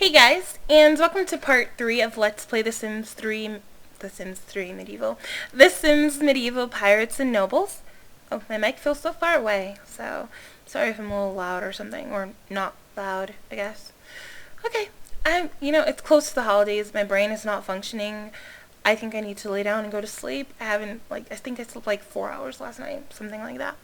Hey guys, and welcome to part 3 of Let's Play The Sims 3 Medieval. The Sims Medieval Pirates and Nobles. Oh, my mic feels so far away, so sorry if I'm a little loud or something, or not loud, I guess. Okay, it's close to the holidays, my brain is not functioning. I think I need to lay down and go to sleep. I think I slept like 4 hours last night, something like that.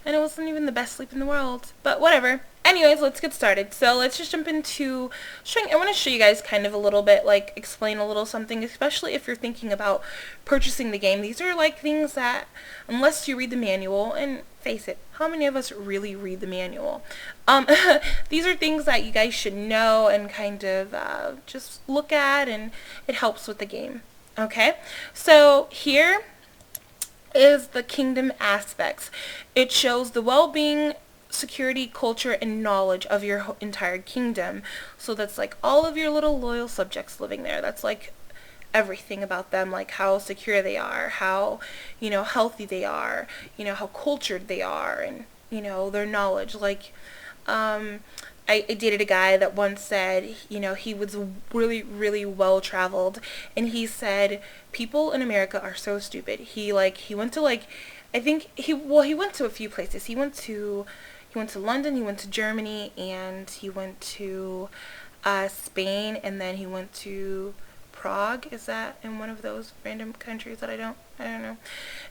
And it wasn't even the best sleep in the world, but whatever. Anyways, let's get started. So let's just jump into showing. I want to show you guys kind of a little bit, like explain a little something, especially if you're thinking about purchasing the game. These are like things that, unless you read the manual, and face it, how many of us really read the manual? These are things that you guys should know and kind of just look at, and it helps with the game. Okay, so here is the kingdom aspects. It shows the well-being, security, culture, and knowledge of your entire kingdom. So that's like all of your little loyal subjects living there. That's like everything about them, like how secure they are, how, healthy they are, how cultured they are, and, their knowledge. Like, I dated a guy that once said, he was really, really well traveled, and he said people in America are so stupid. He went to he went to a few places. He went to London, he went to Germany, and he went to Spain, and then he went to Prague. Is that in one of those random countries that I don't know.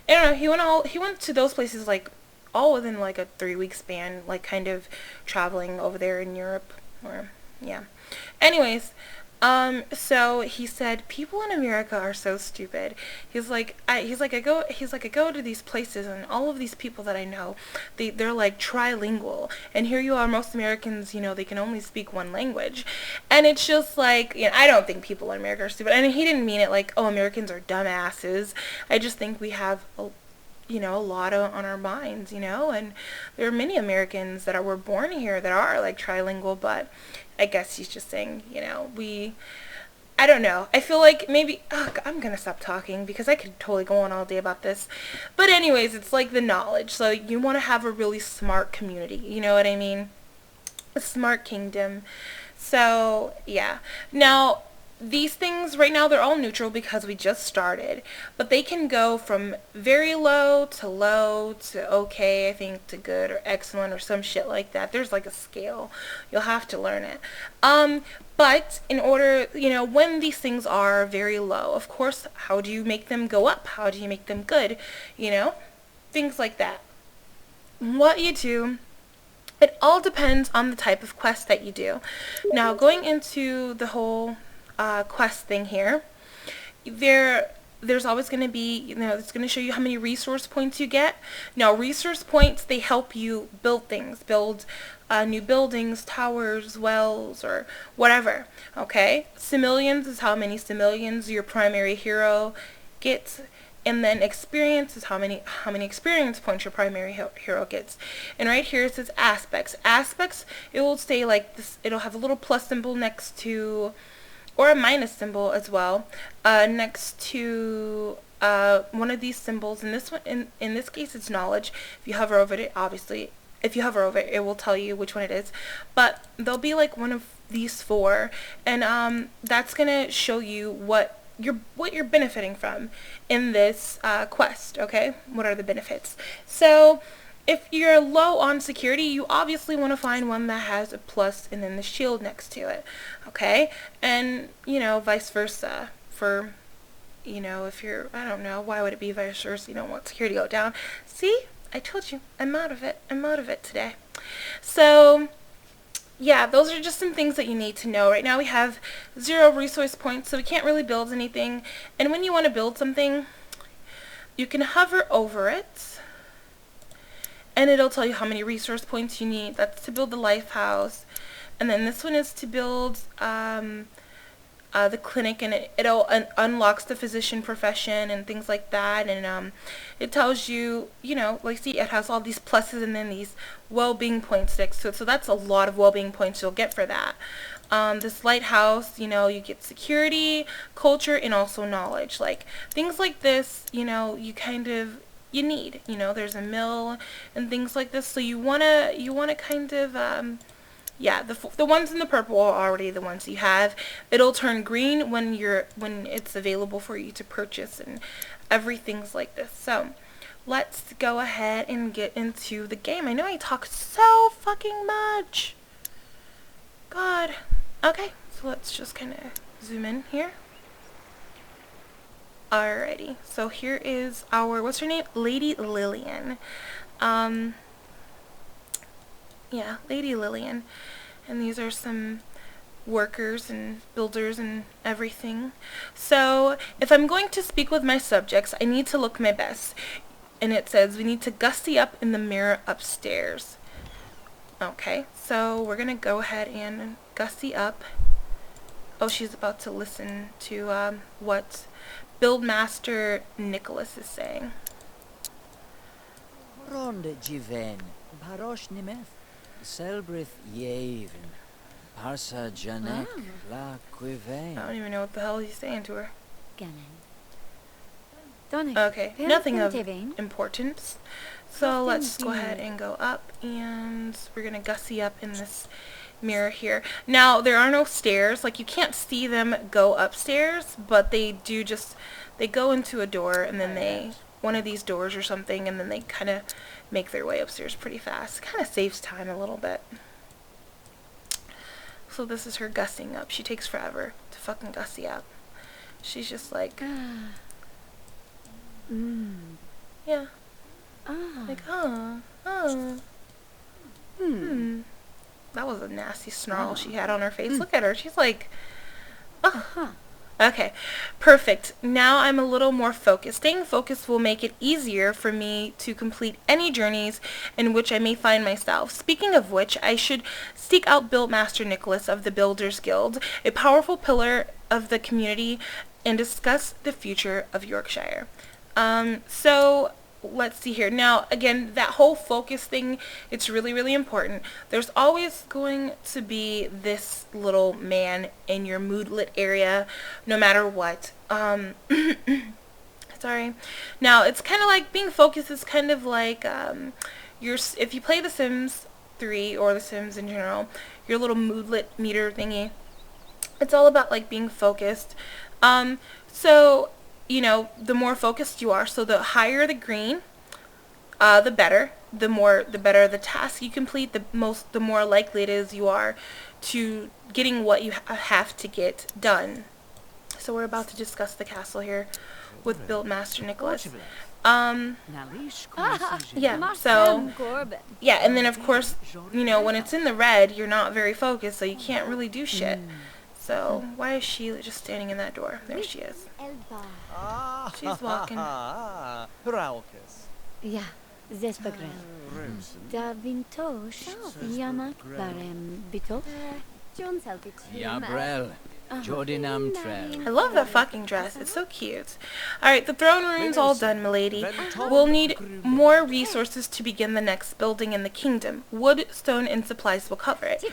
I don't know. He went to those places like all within like a 3-week span, like kind of traveling over there in Europe, or yeah. Anyways, so he said people in America are so stupid. I go to these places, and all of these people that I know, they're like trilingual, and here you are, most Americans, they can only speak one language, and it's just like, I don't think people in America are stupid, and he didn't mean it like, oh, Americans are dumbasses. I just think we have a lot on our minds, and there are many Americans that were born here that are like trilingual, but I guess he's just saying, I don't know. I feel like maybe, I'm gonna stop talking because I could totally go on all day about this. But anyways, it's like the knowledge. So you want to have a really smart community, you know what I mean? A smart kingdom. So, yeah. Now, these things right now, they're all neutral because we just started, but they can go from very low to okay, I think, to good or excellent or some shit like that. There's like a scale. You'll have to learn it. But in order, when these things are very low, of course, how do you make them go up? How do you make them good? Things like that. What you do, it all depends on the type of quest that you do. Now, going into the whole quest thing here, there's always going to be, it's going to show you how many resource points you get. Now, resource points, they help you build things, build new buildings, towers, wells, or whatever. Okay, simoleons is how many simoleons your primary hero gets, and then experience is how many experience points your primary hero gets. And right here it says aspects. Aspects, it will stay like this. It'll have a little plus symbol next to, or a minus symbol as well, next to one of these symbols. And this one, in this case, it's knowledge. If you hover over it, obviously, if you hover over it, it will tell you which one it is. But there'll be like one of these 4, and that's gonna show you what you're benefiting from in this quest. Okay, what are the benefits? So if you're low on security, you obviously want to find one that has a plus and then the shield next to it. Okay, and vice versa for, if you're, I don't know, why would it be vice versa? You don't want security to go down. See, I told you, I'm out of it today. So yeah, those are just some things that you need to know. Right now we have 0 resource points, so we can't really build anything. And when you want to build something, you can hover over it, and it'll tell you how many resource points you need. That's to build the life house. And then this one is to build the clinic, and it'll unlocks the physician profession and things like that. And it tells you, like, see, it has all these pluses and then these well-being points next to it. So that's a lot of well-being points you'll get for that. This lighthouse, you get security, culture, and also knowledge. Like, things like this, you kind of, you need, there's a mill and things like this. So you wanna kind of Yeah, the ones in the purple are already the ones you have. It'll turn green when it's available for you to purchase, and everything's like this. So let's go ahead and get into the game. I know I talk so fucking much. God. Okay, so let's just kind of zoom in here. Alrighty, so here is our, what's her name? Lady Lillian. Yeah, Lady Lillian. And these are some workers and builders and everything. So, if I'm going to speak with my subjects, I need to look my best. And it says we need to gussy up in the mirror upstairs. Okay, so we're going to go ahead and gussy up. Oh, she's about to listen to what buildmaster Nicholas is saying. Ronde Jiven, Parosh Nimeth, Selbrith Yavin, Parsa Janek, La Quivain. I don't even know what the hell he's saying to her. Ganon. Okay, nothing of importance. So let's go ahead and go up, and we're going to gussy up in this mirror here. Now, there are no stairs. Like, you can't see them go upstairs, but they do just, they go into a door, and then one of these doors or something, and then they kind of make their way upstairs pretty fast. Kind of saves time a little bit. So this is her gussing up. She takes forever to fucking gussy up. She's just like, yeah. Like, That was a nasty snarl she had on her face. Look at her. She's like, Okay, perfect. Now I'm a little more focused. Staying focused will make it easier for me to complete any journeys in which I may find myself. Speaking of which, I should seek out Buildmaster Nicholas of the Builders Guild, a powerful pillar of the community, and discuss the future of Yorkshire. So let's see here. Now, again, that whole focus thing, it's really, really important. There's always going to be this little man in your moodlet area, no matter what. Sorry. Now, it's kind of like being focused is kind of like if you play The Sims 3 or The Sims in general, your little moodlet meter thingy, it's all about like being focused. So you know, the more focused you are, so the higher the green, the better. The better the task you complete, the more likely it is you are to getting what you have to get done. So we're about to discuss the castle here with Buildmaster Nicholas. Yeah, so, yeah, and then of course, you know, when it's in the red, you're not very focused, so you can't really do shit. So, why is she just standing in that door? There she is. She's walking. Yeah, Zespagrel. Da Vintosh, Yamak Barem Bitosh. Yabrel, Jordinam Trell. I love that fucking dress. It's so cute. Alright, the throne room's all done, milady. We'll need more resources to begin the next building in the kingdom. Wood, stone, and supplies will cover it.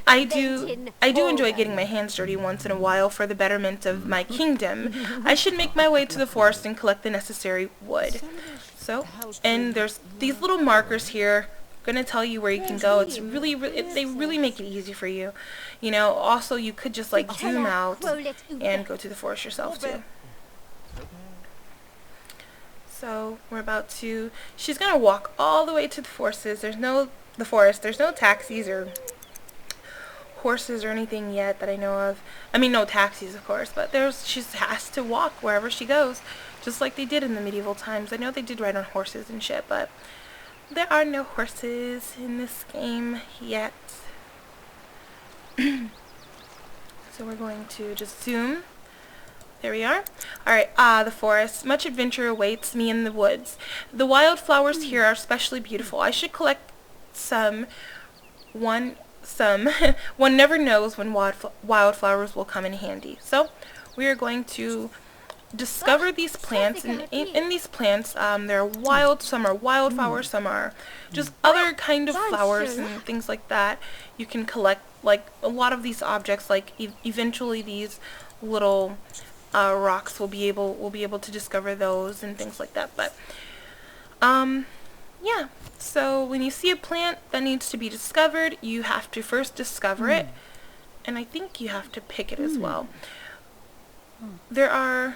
I do enjoy getting my hands dirty once in a while for the betterment of my kingdom. I should make my way to the forest and collect the necessary wood. So, and there's these little markers here. Gonna tell you where you can go. It's really, they really make it easy for you. You know, also you could just like zoom out and go to the forest yourself too. So we're about to, she's gonna walk all the way to the forest. There's no taxis or horses or anything yet that I know of. I mean, no taxis of course, but she has to walk wherever she goes, just like they did in the medieval times. I know they did ride on horses and shit, but there are no horses in this game yet. So we're going to just zoom. There we are. Alright, the forest. Much adventure awaits me in the woods. The wildflowers here are especially beautiful. I should collect some. One never knows when wildflowers will come in handy. So we are going to discover these plants, and in these plants there are some are wildflowers, some are just other kind of flowers and things like that. You can collect like a lot of these objects, like eventually these little rocks will be able to discover those and things like that. But yeah. So when you see a plant that needs to be discovered, you have to first discover it. And I think you have to pick it as well. There are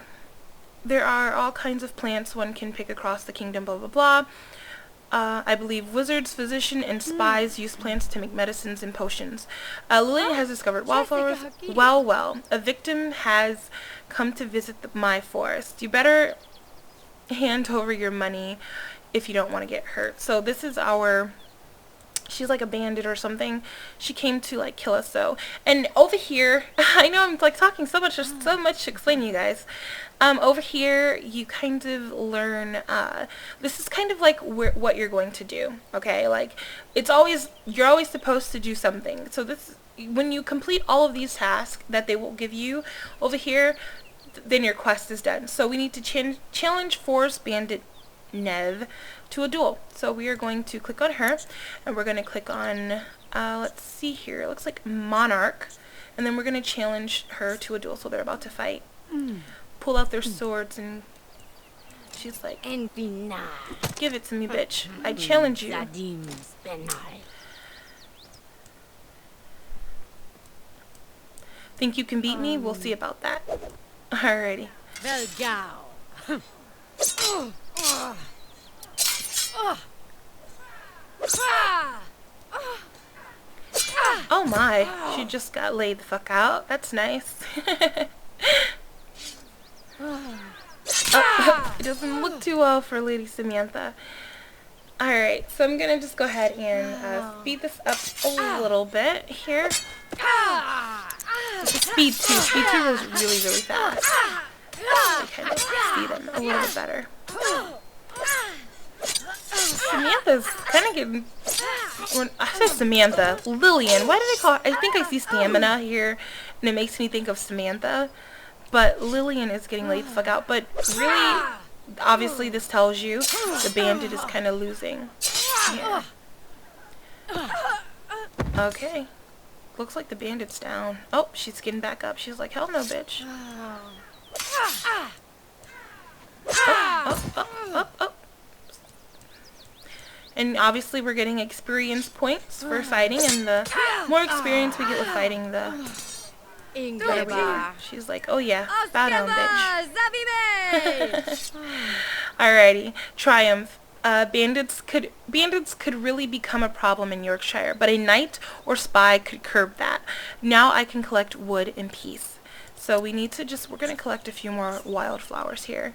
all kinds of plants one can pick across the kingdom, blah, blah, blah. I believe wizards, physicians, and spies use plants to make medicines and potions. Lillian has discovered wildflowers. Well, a victim has come to visit my forest. You better hand over your money if you don't want to get hurt. So this is she's like a bandit or something. She came to like kill us. So, and over here, I know I'm like talking so much, there's so much to explain to you guys. Over here you kind of learn, this is kind of like what you're going to do. Okay, like you're always supposed to do something. So when you complete all of these tasks that they will give you over here, then your quest is done. So we need to challenge Forest Bandit Nev to a duel. So we are going to click on her, and we're going to click on, let's see here, it looks like Monarch, and then we're going to challenge her to a duel. So they're about to fight. Pull out their swords, and she's like, give it to me, bitch. I challenge you. Think you can beat me? We'll see about that. Alrighty. Oh my, she just got laid the fuck out. That's nice. It doesn't look too well for Lady Samantha. Alright, so I'm gonna just go ahead and speed this up a little bit here. Speed 2. Speed 2 goes really, really fast. I kind of see them a little bit better. Samantha's kind of getting... I said Samantha. Lillian. Why did I call her? I think I see stamina here, and it makes me think of Samantha. But Lillian is getting laid the fuck out. But really, obviously this tells you the bandit is kind of losing. Yeah. Okay. Looks like the bandit's down. Oh, she's getting back up. She's like, hell no, bitch. Oh. And obviously we're getting experience points for fighting, and the more experience we get with fighting, the better. She's like, oh yeah, bow down, bitch. Alrighty, Triumph. Bandits could really become a problem in Yorkshire, but a knight or spy could curb that. Now I can collect wood in peace. So we need to we're going to collect a few more wildflowers here.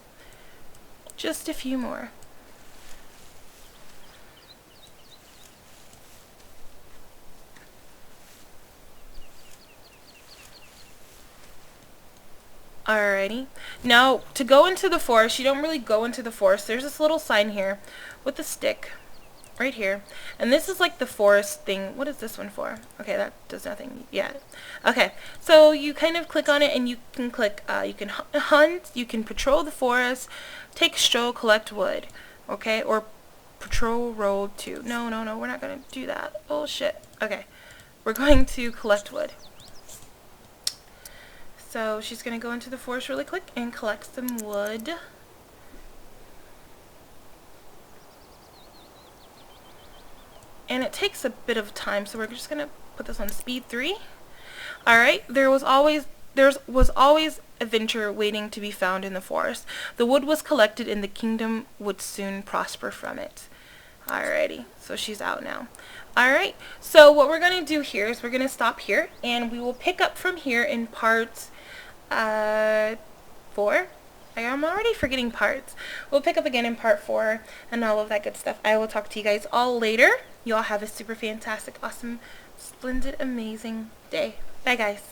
Just a few more. Alrighty. Now, to go into the forest, you don't really go into the forest. There's this little sign here with a stick right here. And this is like the forest thing. What is this one for? Okay, that does nothing yet. Okay, so you kind of click on it, and you can click, you can hunt, you can patrol the forest, take a stroll, collect wood. Okay, or patrol road 2. No, we're not going to do that. Oh, shit. Okay, we're going to collect wood. So she's going to go into the forest really quick and collect some wood. And it takes a bit of time, so we're just going to put this on speed 3. Alright, there was always adventure waiting to be found in the forest. The wood was collected, and the kingdom would soon prosper from it. Alrighty, so she's out now. Alright, so what we're going to do here is we're going to stop here, and we will pick up from here in part 4. I'm already forgetting parts. We'll pick up again in part 4 and all of that good stuff. I will talk to you guys all later. You all have a super fantastic, awesome, splendid, amazing day. Bye, guys.